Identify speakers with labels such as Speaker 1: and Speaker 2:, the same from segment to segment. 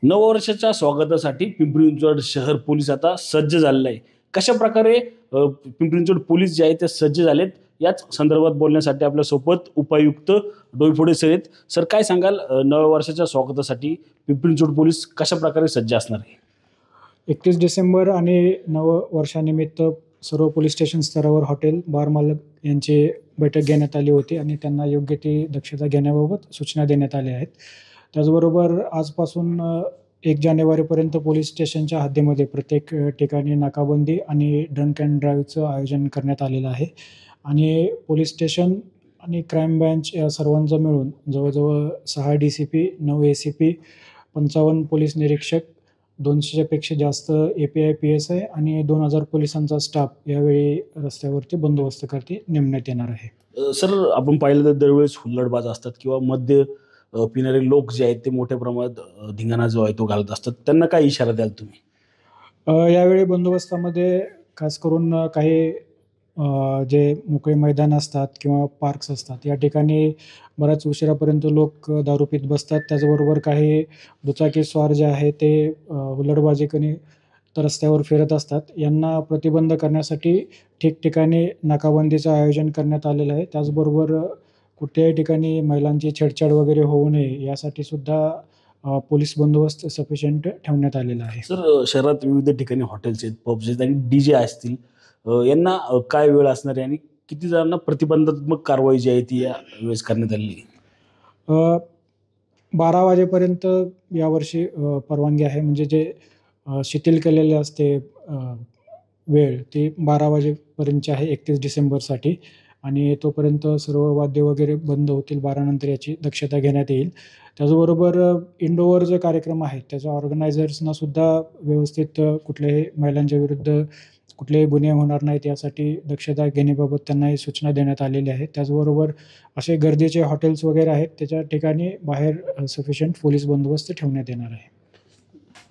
Speaker 1: नववर्षाच्या स्वागतासाठी पिंपरी चिंचवड शहर पोलीस आता सज्ज झालेले आहे. कशा प्रकारे पिंपरी चिंचवड पोलीस जे आहेत ते सज्ज झालेत याच संदर्भात बोलण्यासाठी आपल्या सोबत उपायुक्त डोईफोडे सर आहेत. सर, काय सांगाल नववर्षाच्या स्वागतासाठी पिंपरी चिंचवड पोलीस कशा प्रकारे सज्ज असणार आहे?
Speaker 2: 31 डिसेंबर आणि नववर्षानिमित्त सर्व पोलीस स्टेशन स्तरावर हॉटेल बार मालक यांची बैठक घेण्यात आली होती आणि त्यांना योग्य ती दक्षता घेण्याबाबत सूचना देण्यात आल्या आहेत. त्याचबरोबर आजपासून 1 जानेवारीपर्यंत पोलीस स्टेशनच्या हद्दीमध्ये प्रत्येक ठिकाणी नाकाबंदी आणि ड्रंक अँड ड्राईव्हचं आयोजन करण्यात आलेलं आहे. आणि पोलीस स्टेशन आणि क्राईम ब्रँच या सर्वांचं मिळून जवळजवळ 6 DCP, 9 ACP, 55 पोलीस निरीक्षक, 200 पेक्षा जास्त API PSI आणि 2000 पोलिसांचा स्टाफ यावेळी रस्त्यावरती बंदोबस्तकरती नेमण्यात येणार आहे.
Speaker 1: सर, आपण पाहिलं तर दरवेळेस हुल्लडबाज असतात किंवा मद्य पिणारे लोक जे आहेत ते मोठ्या प्रमाणात धिंगाणा जो आहे तो घालत असतात. त्यांना काय इशारा द्याल तुम्ही?
Speaker 2: यावेळी बंदोबस्तामध्ये खास करून काही जे मोकळे मैदान असतात किंवा पार्क्स असतात या ठिकाणी बऱ्याच उशिरापर्यंत लोक दारू पीत बसतात. त्याचबरोबर काही दुचाकी स्वार जे आहे ते हुल्लडबाजीकडे रस्त्यावर फिरत असतात. यांना प्रतिबंध करण्यासाठी ठिकठिकाणी नाकाबंदीचं आयोजन करण्यात आलेलं आहे. त्याचबरोबर कुठल्याही ठिकाणी महिलांची छेडछाड वगैरे होऊ नये यासाठी सुद्धा पोलीस बंदोबस्त सफिशियंट ठेवण्यात आलेला आहे.
Speaker 1: सर, शहरात विविध ठिकाणी हॉटेल्स आहेत, पब्स आहेत आणि DJ असतील. यांना काय वेळ असणार आहे आणि किती जणांना प्रतिबंधात्मक कारवाई जी आहे ती या वेळेस करण्यात आलेली आहे?
Speaker 2: 12 वाजेपर्यंत यावर्षी परवानगी आहे. म्हणजे जे शिथिल केलेले असते वेळ ती 12 वाजेपर्यंतची आहे 31 डिसेंबरसाठी. आणि तोपर्यंत सर्व वाद्य वगैरे बंद होतील. 12 नंतर याची दक्षता घेण्यात येईल. त्याचबरोबर इंडोवर जे कार्यक्रम आहेत त्याच्या ऑर्गनायझर्सना सुद्धा व्यवस्थित कुठल्याही महिलांच्या विरुद्ध कुठलेही गुन्हे होणार नाहीत यासाठी दक्षता घेण्याबाबत त्यांनाही सूचना देण्यात आलेल्या आहेत. त्याचबरोबर असे गरजेचे हॉटेल्स वगैरे आहेत त्याच्या ठिकाणी बाहेर सफिशियंट पोलीस बंदोबस्त ठेवण्यात येणार आहे.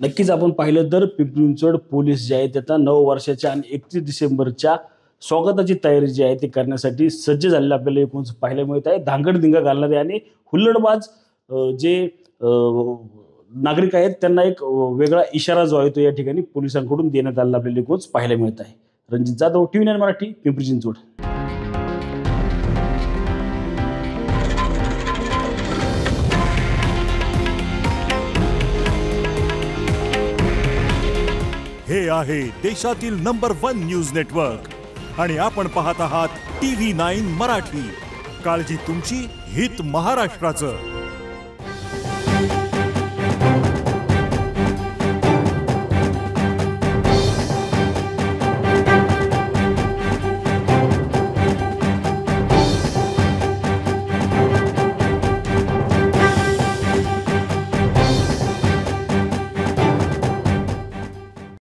Speaker 1: नक्कीच आपण पाहिलं तर पिंपरी चिंचवड पोलीस जे आहेत आता नववर्षाच्या आणि 31 डिसेंबरच्या स्वागताची तयारी जी आहे ती करण्यासाठी सज्ज झालेले आपल्याला एकूण पाहायला मिळत आहे. धांगडधिंगा घालणारे आणि हुल्लडबाज जे नागरिक आहेत त्यांना एक वेगळा इशारा जो आहे तो या ठिकाणी पोलिसांकडून देण्यात आलेला आपल्याला एकूण पाहायला मिळत आहे. रणजित जाधव, TV9 मराठी, पिंपरी चिंचवड.
Speaker 3: हे आहे देशातील नंबर 1 न्यूज नेटवर्क आणि आपण पाहत आहात TV9 मराठी. काळजी तुमची, हित महाराष्ट्राचं.